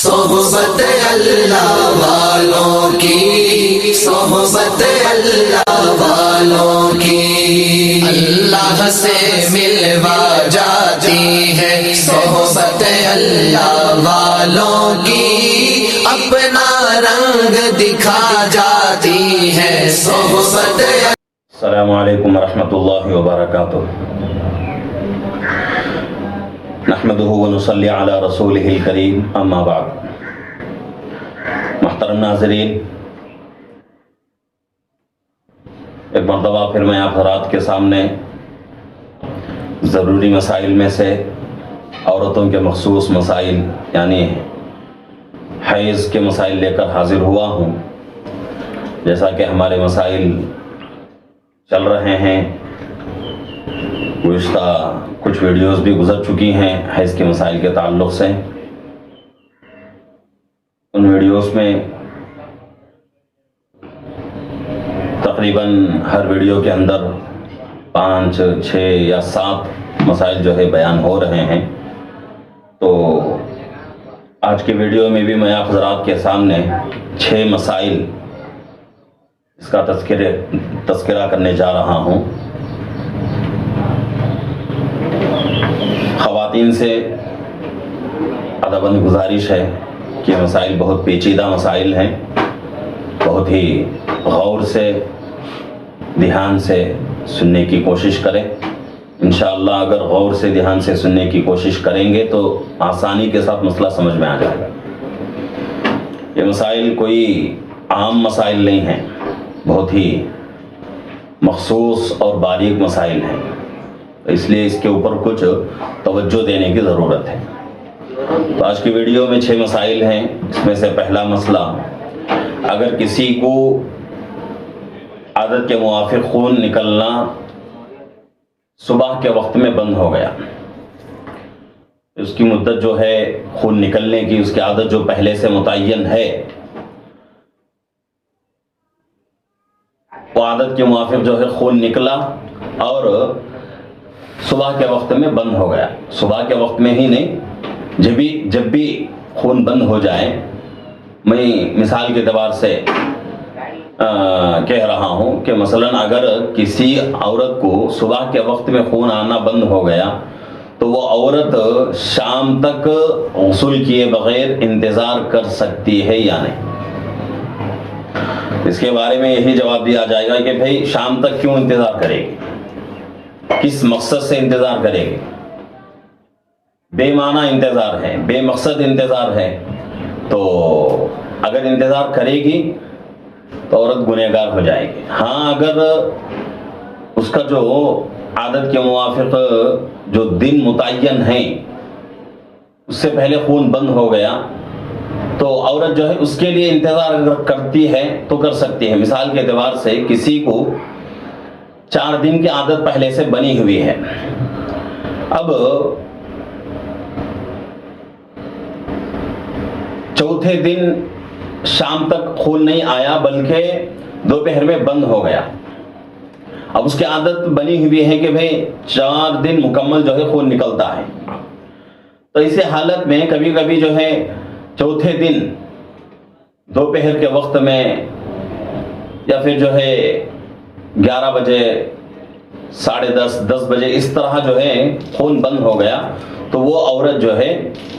صحبت اللہ والوں کی، صحبت اللہ والوں کی اللہ سے ملوا جاتی ہے، صحبت اللہ والوں کی اپنا رنگ دکھا جاتی ہے، صحبت۔ السلام علیکم ورحمۃ اللہ وبرکاتہ۔ نحمدہ ونصلی علی رسولہ الکریم، اما بعد۔ محترم ناظرین، ایک مرتبہ پھر میں آپ حضرات کے سامنے ضروری مسائل میں سے عورتوں کے مخصوص مسائل یعنی حیض کے مسائل لے کر حاضر ہوا ہوں۔ جیسا کہ ہمارے مسائل چل رہے ہیں، گزشتہ کچھ ویڈیوز بھی گزر چکی ہیں حیض کے مسائل کے تعلق سے۔ ان ویڈیوز میں تقریباً ہر ویڈیو کے اندر 5، 6 یا 7 مسائل جو ہے بیان ہو رہے ہیں۔ تو آج کے ویڈیو میں بھی میں آپ حضرات کے سامنے 6 مسائل اس کا تذکرہ کرنے جا رہا ہوں۔ خواتین سے ادباً گزارش ہے کہ مسائل بہت پیچیدہ مسائل ہیں، بہت ہی غور سے دھیان سے سننے کی کوشش کریں۔ انشاءاللہ اگر غور سے دھیان سے سننے کی کوشش کریں گے تو آسانی کے ساتھ مسئلہ سمجھ میں آ جائے گا۔ یہ مسائل کوئی عام مسائل نہیں ہیں، بہت ہی مخصوص اور باریک مسائل ہیں، اس لیے اس کے اوپر کچھ توجہ دینے کی ضرورت ہے۔ تو آج کی ویڈیو میں 6 مسائل ہیں۔ اس میں سے پہلا مسئلہ، اگر کسی کو عادت کے موافق خون نکلنا صبح کے وقت میں بند ہو گیا، اس کی مدت جو ہے خون نکلنے کی، اس کی عادت جو پہلے سے متعین ہے، وہ عادت کے موافق جو ہے خون نکلا اور صبح کے وقت میں بند ہو گیا۔ صبح کے وقت میں ہی نہیں، جب بھی خون بند ہو جائے، میں مثال کے اعتبار سے کہہ رہا ہوں کہ مثلا اگر کسی عورت کو صبح کے وقت میں خون آنا بند ہو گیا تو وہ عورت شام تک غسل کیے بغیر انتظار کر سکتی ہے یا نہیں؟ اس کے بارے میں یہی جواب دیا جائے گا کہ بھئی شام تک کیوں انتظار کرے گی، کس مقصد سے انتظار کرے گی؟ بے معنی انتظار ہے، بے مقصد انتظار ہے۔ تو اگر انتظار کرے گی تو عورت گنہگار ہو جائے گی۔ ہاں، اگر اس کا جو عادت کے موافق جو دن متعین ہے اس سے پہلے خون بند ہو گیا تو عورت جو ہے اس کے لیے انتظار اگر کرتی ہے تو کر سکتی ہے۔ مثال کے اعتبار سے کسی کو 4 دن کی عادت پہلے سے بنی ہوئی ہے، اب چوتھے دن شام تک خون نہیں آیا بلکہ دوپہر میں بند ہو گیا۔ اب اس کی عادت بنی ہوئی ہے کہ بھئی 4 دن مکمل جو ہے خون نکلتا ہے، تو اسی حالت میں کبھی کبھی جو ہے چوتھے دن دوپہر کے وقت میں یا پھر جو ہے 11 بجے، 10:30، 10 بجے اس طرح جو ہے خون بند ہو گیا تو وہ عورت جو ہے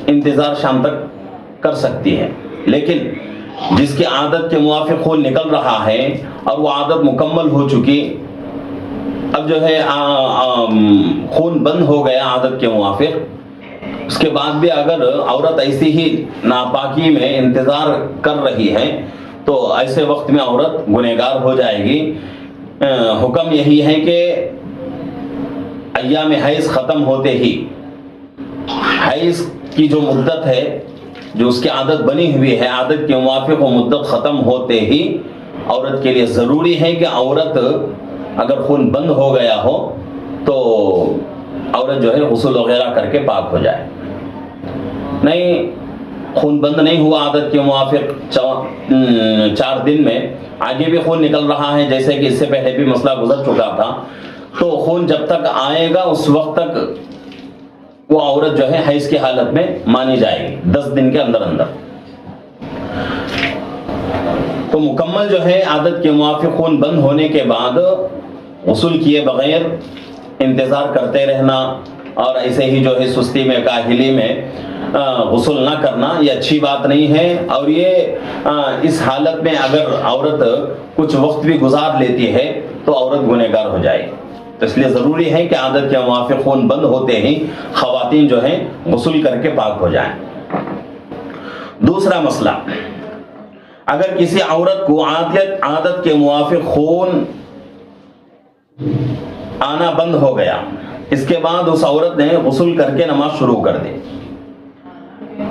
انتظار شام تک کر سکتی ہے۔ لیکن جس کی عادت کے موافق خون نکل رہا ہے اور وہ عادت مکمل ہو چکی، اب جو ہے خون بند ہو گیا عادت کے موافق، اس کے بعد بھی اگر عورت ایسی ہی ناپاکی میں انتظار کر رہی ہے تو ایسے وقت میں عورت گنہگار ہو جائے گی۔ حکم یہی ہے کہ ایام حیض ختم ہوتے ہی، حیض کی جو مدت ہے، جو اس کی عادت بنی ہوئی ہے، عادت کے موافق وہ مدت ختم ہوتے ہی عورت کے لیے ضروری ہے کہ عورت اگر خون بند ہو گیا ہو تو عورت جو ہے غسل وغیرہ کر کے پاک ہو جائے۔ نہیں، خون بند نہیں ہوا عادت کے موافق 4 دن میں آگے بھی خون نکل رہا ہے، جیسے کہ اس سے پہلے بھی مسئلہ گزر چکا تھا، تو خون جب تک آئے گا اس وقت تک وہ عورت جو ہے حیض کی حالت میں مانی جائے گی 10 دن کے اندر اندر۔ تو مکمل جو ہے عادت کے موافق خون بند ہونے کے بعد غسل کیے بغیر انتظار کرتے رہنا اور ایسے ہی جو ہے سستی میں کاہلی میں غسل نہ کرنا یہ اچھی بات نہیں ہے. اور یہ اس حالت میں اگر عورت کچھ وقت بھی گزار لیتی ہے تو عورت گنہگار ہو جائے. تو اس لیے ضروری ہے کہ عادت کے موافق خون بند ہوتے ہی خواتین جو ہیں غسل کر کے پاک ہو جائیں. دوسرا مسئلہ، اگر کسی عورت کو عادت کے موافق خون آنا بند ہو گیا، اس کے بعد اس عورت نے غسل کر کے نماز شروع کر دی.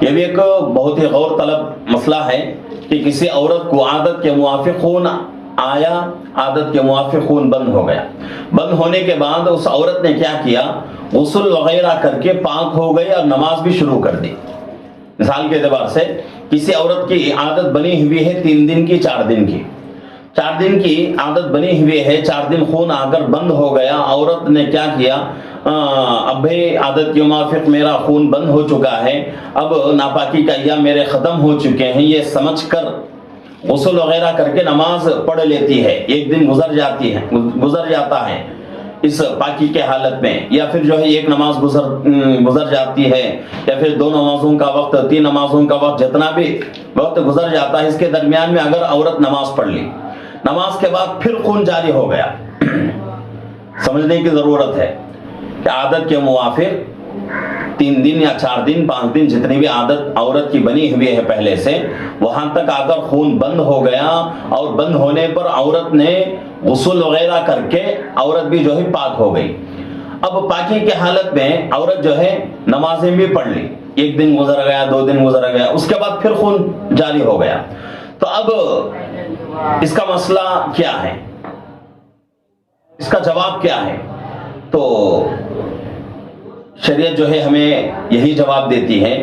یہ بھی ایک بہت ہی غور طلب مسئلہ ہے کہ کسی عورت کو عادت کے موافق خون آیا، عادت کے موافق خون بند ہو گیا. بند ہونے کے بعد اس عورت نے کیا کیا؟ غسل وغیرہ کر کے پاک ہو گئی اور نماز بھی شروع کر دی. مثال کے اعتبار سے کسی عورت کی عادت بنی ہوئی ہے 3 دن کی، 4 دن کی. 4 دن کی عادت بنی ہوئی ہے، 4 دن خون آ کر بند ہو گیا. عورت نے کیا کیا؟ اب بھی عادت کے موافق میرا خون بند ہو چکا ہے، اب ناپاکی کا ایام میرے ختم ہو چکے ہیں، یہ سمجھ کر غسل وغیرہ کر کے نماز پڑھ لیتی ہے. 1 دن گزر جاتا ہے اس پاکی کے حالت میں، یا پھر جو ہے 1 نماز گزر جاتی ہے، یا پھر 2 نمازوں کا وقت، 3 نمازوں کا وقت، جتنا بھی وقت گزر جاتا ہے اس کے درمیان میں اگر عورت نماز پڑھ لی، نماز کے بعد پھر خون جاری ہو گیا، سمجھنے کی ضرورت ہے کہ عادت کے موافق 3 دن یا 4 دن 5 دن جتنی بھی عادت عورت کی بنی ہوئی ہے پہلے سے، وہاں تک آ کر خون بند ہو گیا اور بند ہونے پر عورت نے غسل وغیرہ کر کے عورت بھی جو ہے پاک ہو گئی. اب پاکی کی حالت میں عورت جو ہے نمازیں بھی پڑھ لی، 1 دن گزر گیا، 2 دن گزر گیا، اس کے بعد پھر خون جاری ہو گیا. تو اب اس کا مسئلہ کیا ہے؟ اس کا جواب کیا ہے؟ تو شریعت جو ہے ہمیں یہی جواب دیتی ہے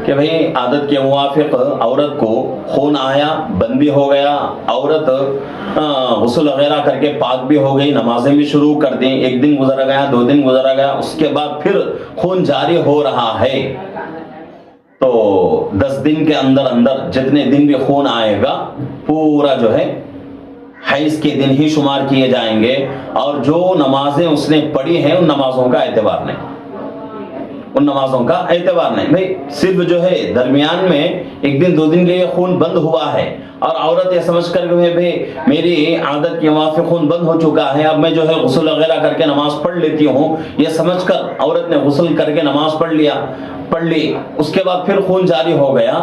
کہ بھئی عادت کے موافق عورت کو خون آیا، بند بھی ہو گیا، عورت غسل وغیرہ کر کے پاک بھی ہو گئی، نمازیں بھی شروع کر دیں، 1 دن گزر گیا، 2 دن گزر گیا، اس کے بعد پھر خون جاری ہو رہا ہے، تو 10 دن کے اندر جتنے دن بھی خون آئے گا پورا جو ہے حیض کے دن ہی شمار کیے جائیں گے، اور جو نمازیں اس نے پڑھی ہیں ان نمازوں کا اعتبار نہیں، بھئی صرف جو ہے درمیان میں 1 دن 2 دن کے لیے خون بند ہوا ہے اور عورت یہ سمجھ کر کہ بھئی میری عادت کے موافق خون بند ہو چکا ہے، اب میں جو ہے غسل وغیرہ کر کے نماز پڑھ لیتی ہوں، یہ سمجھ کر عورت نے غسل کر کے نماز پڑھ لی، اس کے بعد پھر خون جاری ہو گیا،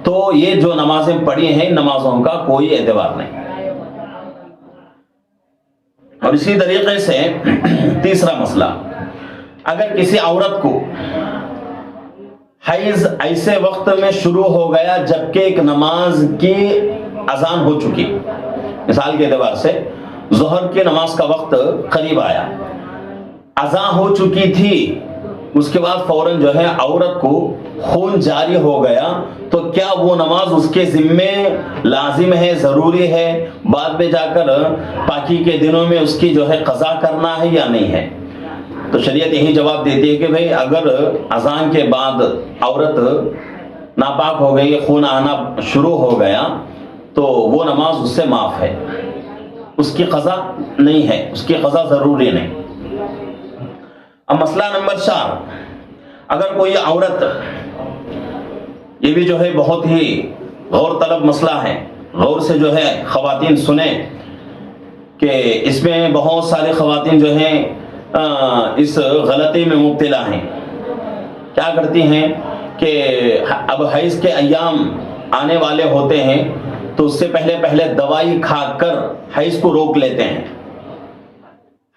تو یہ جو نمازیں پڑھی ہیں نمازوں کا کوئی اعتبار نہیں. اور اسی طریقے سے تیسرا مسئلہ، اگر کسی عورت کو حیض ایسے وقت میں شروع ہو گیا جبکہ ایک نماز کی اذان ہو چکی، مثال کے اعتبار سے ظہر کی نماز کا وقت قریب آیا، اذان ہو چکی تھی، اس کے بعد فوراً جو ہے عورت کو خون جاری ہو گیا، تو کیا وہ نماز اس کے ذمے لازم ہے، ضروری ہے، بعد میں جا کر پاکی کے دنوں میں اس کی جو ہے قضا کرنا ہے یا نہیں ہے؟ تو شریعت یہی جواب دیتی ہے کہ بھئی اگر اذان کے بعد عورت ناپاک ہو گئی، خون آنا شروع ہو گیا، تو وہ نماز اس سے معاف ہے، اس کی قضا نہیں ہے، اس کی قضا ضروری نہیں. اب مسئلہ نمبر 4، اگر کوئی عورت، یہ بھی جو ہے بہت ہی غور طلب مسئلہ ہے، غور سے جو ہے خواتین سنیں کہ اس میں بہت ساری خواتین جو ہیں اس غلطی میں مبتلا ہیں. کیا کرتی ہیں کہ اب حیض کے ایام آنے والے ہوتے ہیں تو اس سے پہلے دوائی کھا کر حیض کو روک لیتے ہیں،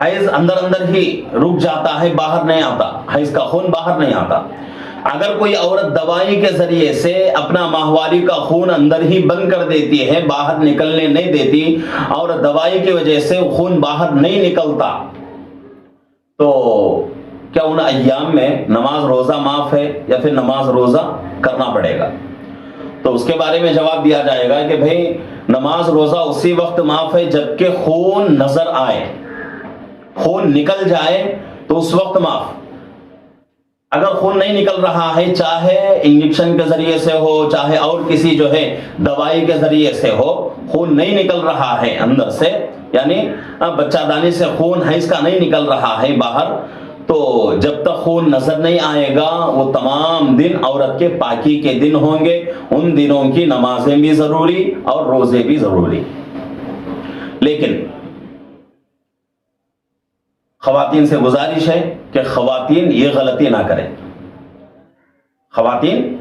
حیض اندر ہی رک جاتا ہے، باہر نہیں آتا، حیض کا خون باہر نہیں آتا. اگر کوئی عورت دوائی کے ذریعے سے اپنا ماہواری کا خون اندر ہی بند کر دیتی ہے، باہر نکلنے نہیں دیتی، اور دوائی کی وجہ سے خون باہر نہیں نکلتا، تو کیا ان ایام میں نماز روزہ معاف ہے یا پھر نماز روزہ کرنا پڑے گا؟ تو اس کے بارے میں جواب دیا جائے گا کہ بھئی نماز روزہ اسی وقت معاف ہے جبکہ خون نظر آئے، خون نکل جائے تو اس وقت معاف. اگر خون نہیں نکل رہا ہے، چاہے انجیکشن کے ذریعے سے ہو، چاہے اور کسی جو ہے دوائی کے ذریعے سے ہو، خون نہیں نکل رہا ہے اندر سے، یعنی بچہ دانی سے خون حیض کا نہیں نکل رہا ہے باہر، تو جب تک خون نظر نہیں آئے گا وہ تمام دن عورت کے پاکی کے دن ہوں گے. ان دنوں کی نمازیں بھی ضروری اور روزے بھی ضروری. لیکن خواتین سے گزارش ہے کہ خواتین یہ غلطی نہ کریں. خواتین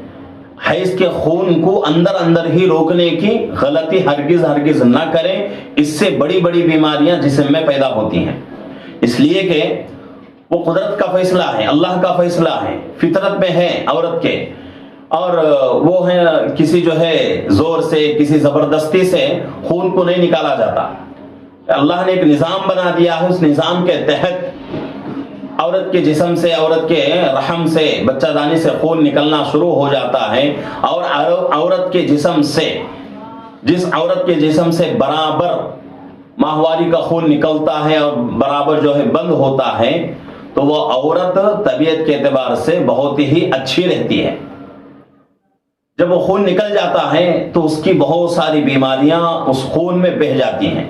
حیض کے خون کو اندر ہی روکنے کی غلطی ہرگز نہ کریں. اس سے بڑی بڑی بیماریاں جسم میں پیدا ہوتی ہیں، اس لیے کہ وہ قدرت کا فیصلہ ہے، اللہ کا فیصلہ ہے، فطرت میں ہے عورت کے، اور وہ ہے کسی جو ہے زور سے، کسی زبردستی سے خون کو نہیں نکالا جاتا. اللہ نے ایک نظام بنا دیا ہے، اس نظام کے تحت عورت کے جسم سے، عورت کے رحم سے، بچہ دانی سے خون نکلنا شروع ہو جاتا ہے. اور عورت کے جسم سے، جس عورت کے جسم سے برابر ماہواری کا خون نکلتا ہے اور برابر جو ہے بند ہوتا ہے، تو وہ عورت طبیعت کے اعتبار سے بہت ہی اچھی رہتی ہے. جب وہ خون نکل جاتا ہے تو اس کی بہت ساری بیماریاں اس خون میں بہہ جاتی ہیں.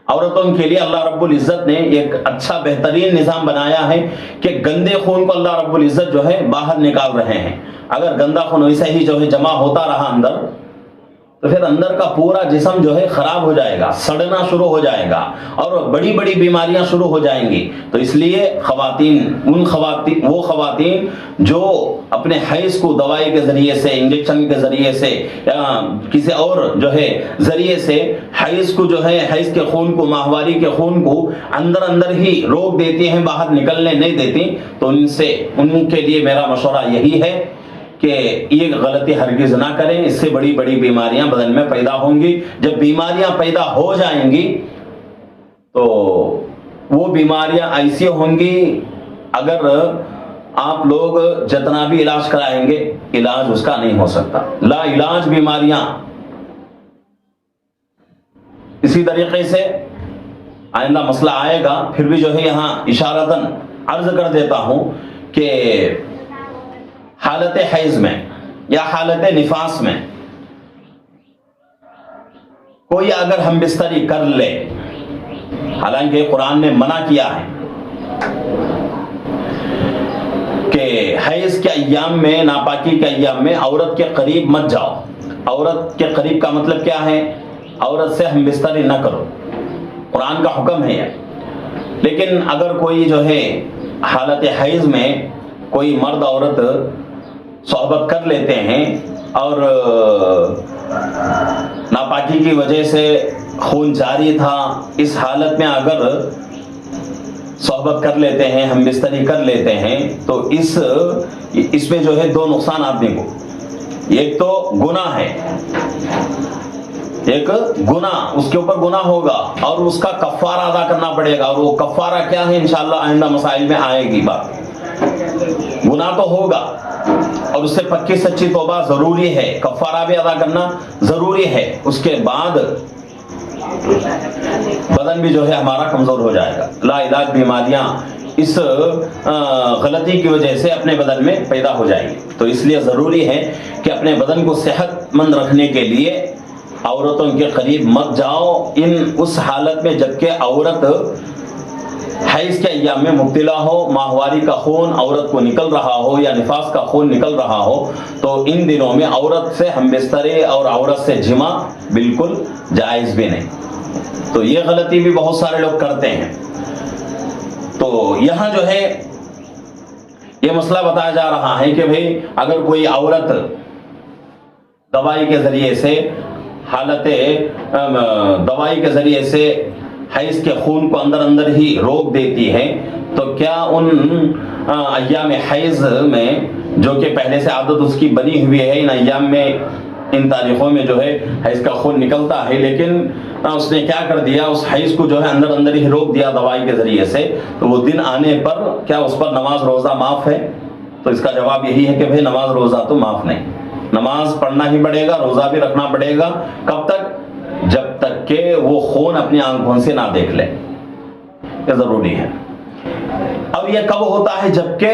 عورتوں کے لیے اللہ رب العزت نے ایک اچھا بہترین نظام بنایا ہے کہ گندے خون کو اللہ رب العزت جو ہے باہر نکال رہے ہیں. اگر گندا خون ویسے ہی جو ہے جمع ہوتا رہا اندر، تو پھر اندر کا پورا جسم جو ہے خراب ہو جائے گا، سڑنا شروع ہو جائے گا اور بڑی بڑی بیماریاں شروع ہو جائیں گی. تو اس لیے وہ خواتین جو اپنے حیض کو دوائی کے ذریعے سے، انجیکشن کے ذریعے سے یا کسی اور جو ہے ذریعے سے حیض کو جو ہے، حیض کے خون کو، ماہواری کے خون کو اندر ہی روک دیتی ہیں، باہر نکلنے نہیں دیتی، تو ان کے لیے میرا مشورہ یہی ہے کہ یہ غلطی ہرگز نہ کریں. اس سے بڑی بڑی بیماریاں بدن میں پیدا ہوں گی. جب بیماریاں پیدا ہو جائیں گی تو وہ بیماریاں ایسی ہوں گی، اگر آپ لوگ جتنا بھی علاج کرائیں گے علاج اس کا نہیں ہو سکتا. لا علاج بیماریاں. اسی طریقے سے آئندہ مسئلہ آئے گا، پھر بھی جو ہے یہاں اشارتاً عرض کر دیتا ہوں کہ حالت حیض میں یا حالت نفاس میں کوئی اگر ہم بستری کر لے، حالانکہ قرآن نے منع کیا ہے کہ حیض کے ایام میں، ناپاکی کے ایام میں عورت کے قریب مت جاؤ. عورت کے قریب کا مطلب کیا ہے؟ عورت سے ہم بستری نہ کرو، قرآن کا حکم ہے یہ. لیکن اگر کوئی جو ہے حالت حیض میں کوئی مرد عورت صحبت کر لیتے ہیں اور ناپاکی کی وجہ سے خون جاری تھا، اس حالت میں اگر صحبت کر لیتے ہیں، ہم بستری کر لیتے ہیں، تو اس میں جو ہے دو نقصان آدمی کو. ایک تو گناہ ہے، ایک گناہ، اس کے اوپر گناہ ہوگا اور اس کا کفارہ ادا کرنا پڑے گا. اور وہ کفارہ کیا ہے انشاءاللہ آئندہ مسائل میں آئے گی بات. گناہ تو ہوگا اور اس سے پکی سچی توبہ ضروری ہے، کفارہ بھی ادا کرنا ضروری ہے. اس کے بعد بدن بھی جو ہے ہمارا کمزور ہو جائے گا. لا علاج بیماریاں اس غلطی کی وجہ سے اپنے بدن میں پیدا ہو جائیں گی. تو اس لیے ضروری ہے کہ اپنے بدن کو صحت مند رکھنے کے لیے عورتوں کے قریب مت جاؤ اس حالت میں جبکہ عورت حیض کے ایام میں مبتلا ہو، ماہواری کا خون عورت کو نکل رہا ہو یا نفاس کا خون نکل رہا ہو، تو ان دنوں میں عورت سے ہم بسترے اور عورت سے جمع بالکل جائز بھی نہیں. تو یہ غلطی بھی بہت سارے لوگ کرتے ہیں. تو یہاں جو ہے یہ مسئلہ بتایا جا رہا ہے کہ بھئی اگر کوئی عورت دوائی کے ذریعے سے دوائی کے ذریعے سے حیض کے خون کو اندر ہی روک دیتی ہے، تو کیا ان ایام حیض میں جو کہ پہلے سے عادت اس کی بنی ہوئی ہے، ان ایام میں، ان تاریخوں میں جو ہے حیض کا خون نکلتا ہے، لیکن اس نے کیا کر دیا، اس حیض کو جو ہے اندر ہی روک دیا دوائی کے ذریعے سے، تو وہ دن آنے پر کیا اس پر نماز روزہ معاف ہے؟ تو اس کا جواب یہی ہے کہ بھئی نماز روزہ تو معاف نہیں. نماز پڑھنا ہی پڑے گا، روزہ بھی رکھنا پڑے گا. کب تک؟ جب تک کہ وہ خون اپنی آنکھوں سے نہ دیکھ لے. یہ ضروری ہے. اب یہ کب ہوتا ہے؟ جبکہ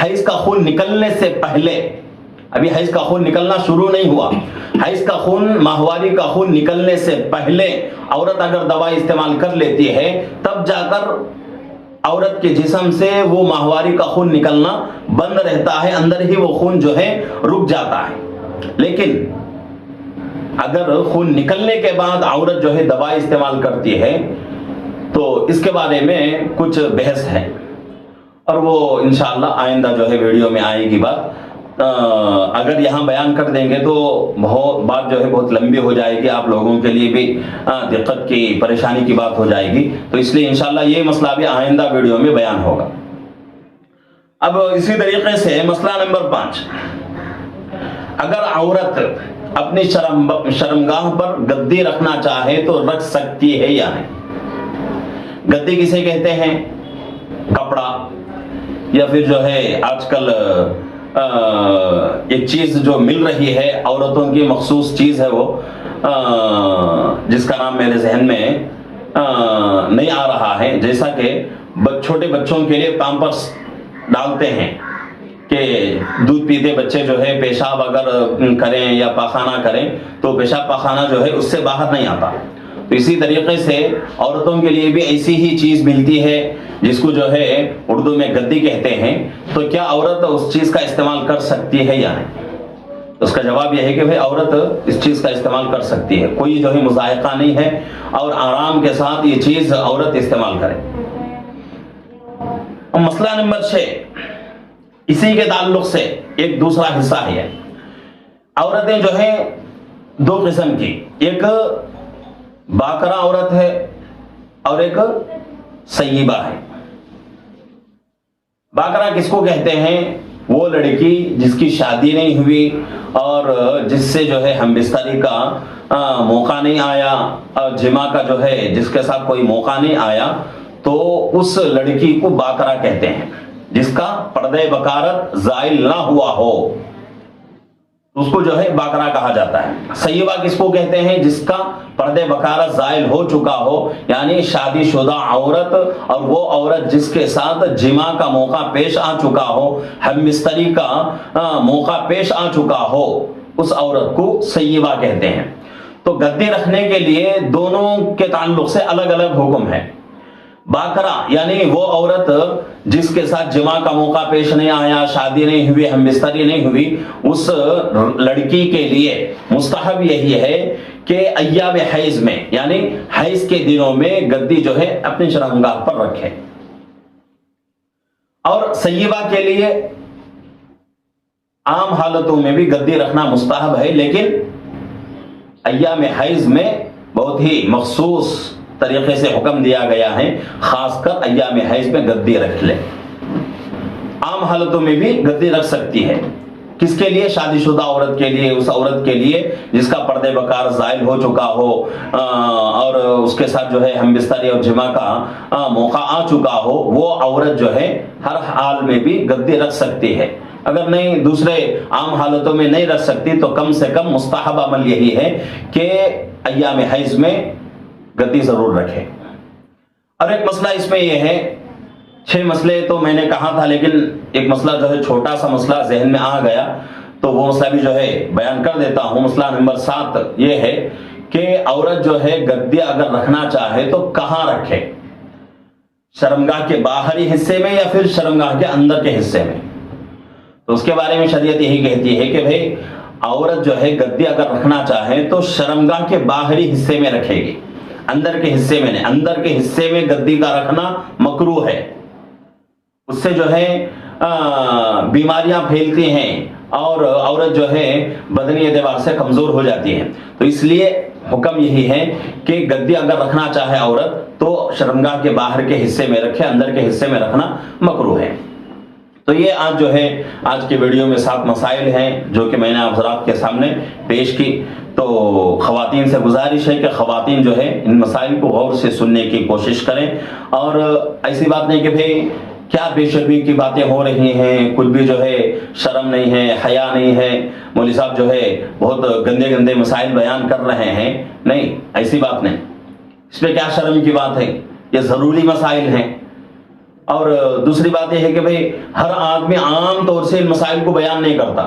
حیض کا خون نکلنے سے پہلے ابھی حیض کا خون نکلنا شروع نہیں ہوا. حیض کا خون، ماہواری کا خون نکلنے سے پہلے عورت اگر دوائی استعمال کر لیتی ہے تب جا کر عورت کے جسم سے وہ ماہواری کا خون نکلنا بند رہتا ہے، اندر ہی وہ خون جو ہے رک جاتا ہے. لیکن اگر خون نکلنے کے بعد عورت جو ہے دوائی استعمال کرتی ہے تو اس کے بارے میں کچھ بحث ہے، اور وہ انشاءاللہ آئندہ جو ہے ویڈیو میں آئے گی بات. اگر یہاں بیان کر دیں گے تو بات جو ہے بہت لمبی ہو جائے گی، آپ لوگوں کے لیے بھی دقت کی، پریشانی کی بات ہو جائے گی. تو اس لیے انشاءاللہ یہ مسئلہ بھی آئندہ ویڈیو میں بیان ہوگا. اب اسی طریقے سے مسئلہ نمبر 5، اگر عورت اپنی شرمگاہ پر گدی رکھنا چاہے تو رکھ سکتی ہے یا نہیں؟ گدی کسے کہتے ہیں؟ کپڑا، یا پھر جو ہے آج کل ایک چیز جو مل رہی ہے عورتوں کی مخصوص چیز ہے، وہ جس کا نام میرے ذہن میں نہیں آ رہا ہے، جیسا کہ چھوٹے بچوں کے لیے پیمپرس ڈالتے ہیں کہ دودھ پیتے بچے جو ہے پیشاب اگر کریں یا پاخانہ کریں تو پیشاب پاخانہ جو ہے اس سے باہر نہیں آتا. تو اسی طریقے سے عورتوں کے لیے بھی ایسی ہی چیز ملتی ہے جس کو جو ہے اردو میں گدی کہتے ہیں. تو کیا عورت اس چیز کا استعمال کر سکتی ہے یا نہیں؟ اس کا جواب یہ ہے کہ بھئی عورت اس چیز کا استعمال کر سکتی ہے، کوئی جو ہے مضائقہ نہیں ہے، اور آرام کے ساتھ یہ چیز عورت استعمال کرے. مسئلہ نمبر 6، اسی کے تعلق سے ایک دوسرا حصہ ہے. عورتیں جو ہیں دو قسم کی، ایک باکرہ عورت ہے اور ایک سیبہ ہے. باکرہ کس کو کہتے ہیں؟ وہ لڑکی جس کی شادی نہیں ہوئی اور جس سے جو ہے ہم بستری کا موقع نہیں آیا، اور جماع کا جو ہے جس کے ساتھ کوئی موقع نہیں آیا، تو اس لڑکی کو باکرہ کہتے ہیں. جس کا پردہ بکارت زائل نہ ہوا ہو اس کو جو ہے باکرہ کہا جاتا ہے. سیبہ کس کو کہتے ہیں؟ جس کا پردہ بکارت زائل ہو چکا ہو، یعنی شادی شدہ عورت، اور وہ عورت جس کے ساتھ جماع کا موقع پیش آ چکا ہو، ہم بستری کا موقع پیش آ چکا ہو، اس عورت کو سیبہ کہتے ہیں. تو گدی رکھنے کے لیے دونوں کے تعلق سے الگ الگ حکم ہے. باکرہ یعنی وہ عورت جس کے ساتھ جماع کا موقع پیش نہیں آیا، شادی نہیں ہوئی، ہم بستری نہیں ہوئی، اس لڑکی کے لیے مستحب یہی ہے کہ ایام حیض میں، یعنی حیض کے دنوں میں گدی جو ہے اپنی شرمگاہ پر رکھے. اور سیبہ کے لیے عام حالتوں میں بھی گدی رکھنا مستحب ہے، لیکن ایام حیض میں بہت ہی مخصوص طریقے سے حکم دیا گیا ہے، خاص کر ایام حیض میں گدی رکھ لے. عام حالتوں میں بھی گدی رکھ سکتی ہے. کس کے لیے؟ شادی شدہ عورت کے لیے، اس عورت کے لیے جس کا پردہ بکار زائل ہو چکا ہو اور اس کے ساتھ جو ہے ہم بستری اور جماع کا موقع آ چکا ہو، وہ عورت جو ہے ہر حال میں بھی گدی رکھ سکتی ہے. اگر نہیں دوسرے عام حالتوں میں نہیں رکھ سکتی تو کم سے کم مستحب عمل یہی ہے کہ ایام حیض میں گدی ضرور رکھے. اور ایک مسئلہ اس میں یہ ہے، 6 مسئلے تو میں نے کہا تھا، لیکن ایک مسئلہ جو ہے چھوٹا سا مسئلہ ذہن میں آ گیا تو وہ مسئلہ بھی جو ہے بیان کر دیتا ہوں. مسئلہ نمبر 7 یہ ہے کہ عورت جو ہے گدی اگر رکھنا چاہے تو کہاں رکھے؟ شرمگاہ کے باہری حصے میں یا پھر شرمگاہ کے اندر کے حصے میں؟ تو اس کے بارے میں شریعت یہی کہتی ہے کہ بھئی عورت جو ہے گدی اگر رکھنا چاہے تو شرمگاہ کے باہری حصے میں رکھے گی، اندر کے حصے میں نہیں. اندر کے حصے میں گدی کا رکھنا مکروہ ہے، اس سے جو ہے بیماریاں پھیلتی ہیں اور عورت جو ہے بدنی اعتبار سے کمزور ہو جاتی ہے. تو اس لیے حکم یہی ہے کہ گدی اگر رکھنا چاہے عورت تو شرمگاہ کے باہر کے حصے میں رکھے، اندر کے حصے میں رکھنا مکروہ ہے. تو یہ آج جو ہے آج کی ویڈیو میں 7 مسائل ہیں جو کہ میں نے آپ حضرات کے سامنے پیش کی. تو خواتین سے گزارش ہے کہ خواتین جو ہے ان مسائل کو غور سے سننے کی کوشش کریں، اور ایسی بات نہیں کہ بھئی کیا بے شرمی کی باتیں ہو رہی ہیں، کچھ بھی جو ہے شرم نہیں ہے، حیا نہیں ہے، مولوی صاحب جو ہے بہت گندے گندے مسائل بیان کر رہے ہیں. نہیں، ایسی بات نہیں. اس میں کیا شرم کی بات ہے؟ یہ ضروری مسائل ہیں. اور دوسری بات یہ ہے کہ بھئی ہر آدمی عام طور سے ان مسائل کو بیان نہیں کرتا.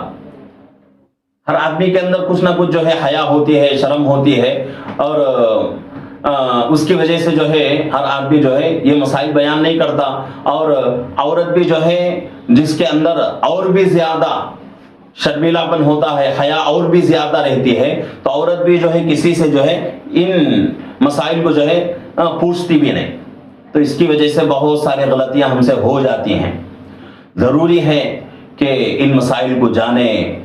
ہر آدمی کے اندر کچھ نہ کچھ جو ہے حیا ہوتی ہے، شرم ہوتی ہے، اور اس کی وجہ سے جو ہے ہر آدمی جو ہے یہ مسائل بیان نہیں کرتا. اور عورت بھی جو ہے جس کے اندر اور بھی زیادہ شرمیلاپن ہوتا ہے، حیا اور بھی زیادہ رہتی ہے، تو عورت بھی جو ہے کسی سے جو ہے ان مسائل کو جو ہے پوچھتی بھی نہیں. تو اس کی وجہ سے بہت ساری غلطیاں ہم سے ہو جاتی ہیں. ضروری ہے کہ ان مسائل کو جانیں،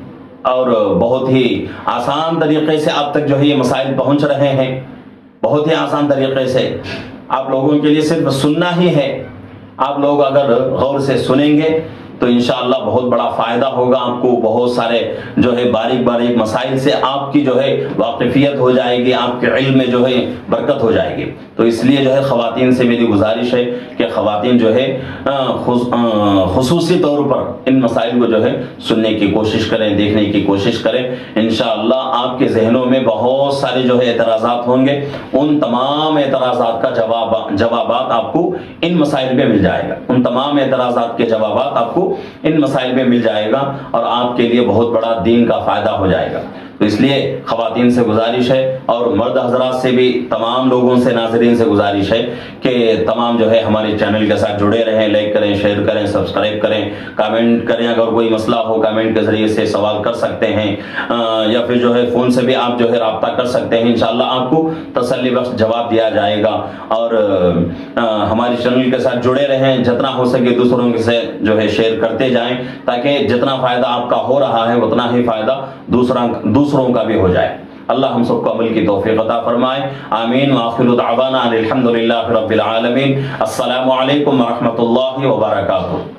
اور بہت ہی آسان طریقے سے آپ تک جو ہے یہ مسائل پہنچ رہے ہیں. بہت ہی آسان طریقے سے آپ لوگوں کے لیے صرف سننا ہی ہے. آپ لوگ اگر غور سے سنیں گے تو انشاءاللہ بہت بڑا فائدہ ہوگا آپ کو. بہت سارے جو ہے باریک باریک مسائل سے آپ کی جو ہے واقفیت ہو جائے گی، آپ کے علم میں جو ہے برکت ہو جائے گی. تو اس لیے جو ہے خواتین سے میری گزارش ہے کہ خواتین جو ہے خصوصی طور پر ان مسائل کو جو ہے سننے کی کوشش کریں، دیکھنے کی کوشش کریں. انشاءاللہ آپ کے ذہنوں میں بہت سارے جو ہے اعتراضات ہوں گے، ان تمام اعتراضات کا جوابات آپ کو ان مسائل میں مل جائے گا. ان تمام اعتراضات کے جوابات آپ کو ان مسائل میں مل جائے گا، اور آپ کے لیے بہت بڑا دین کا فائدہ ہو جائے گا. تو اس لیے خواتین سے گزارش ہے، اور مرد حضرات سے بھی، تمام لوگوں سے، ناظرین سے گزارش ہے کہ تمام جو ہے ہمارے چینل کے ساتھ جڑے رہیں، لائک کریں، شیئر کریں، سبسکرائب کریں، کامنٹ کریں. اگر کوئی مسئلہ ہو کامنٹ کے ذریعے سے سوال کر سکتے ہیں، یا پھر جو ہے فون سے بھی آپ جو ہے رابطہ کر سکتے ہیں. انشاءاللہ آپ کو تسلی بخش جواب دیا جائے گا. اور ہمارے چینل کے ساتھ جڑے رہیں، جتنا ہو سکے دوسروں کے سے جو ہے شیئر کرتے جائیں، تاکہ جتنا فائدہ آپ کا ہو رہا ہے اتنا ہی فائدہ دوسروں کا بھی ہو جائے. اللہ ہم سب کو عمل کی توفیق عطا فرمائے. آمین. وآخر دعوانا الحمدللہ رب العالمین. السلام علیکم ورحمۃ اللہ وبرکاتہ.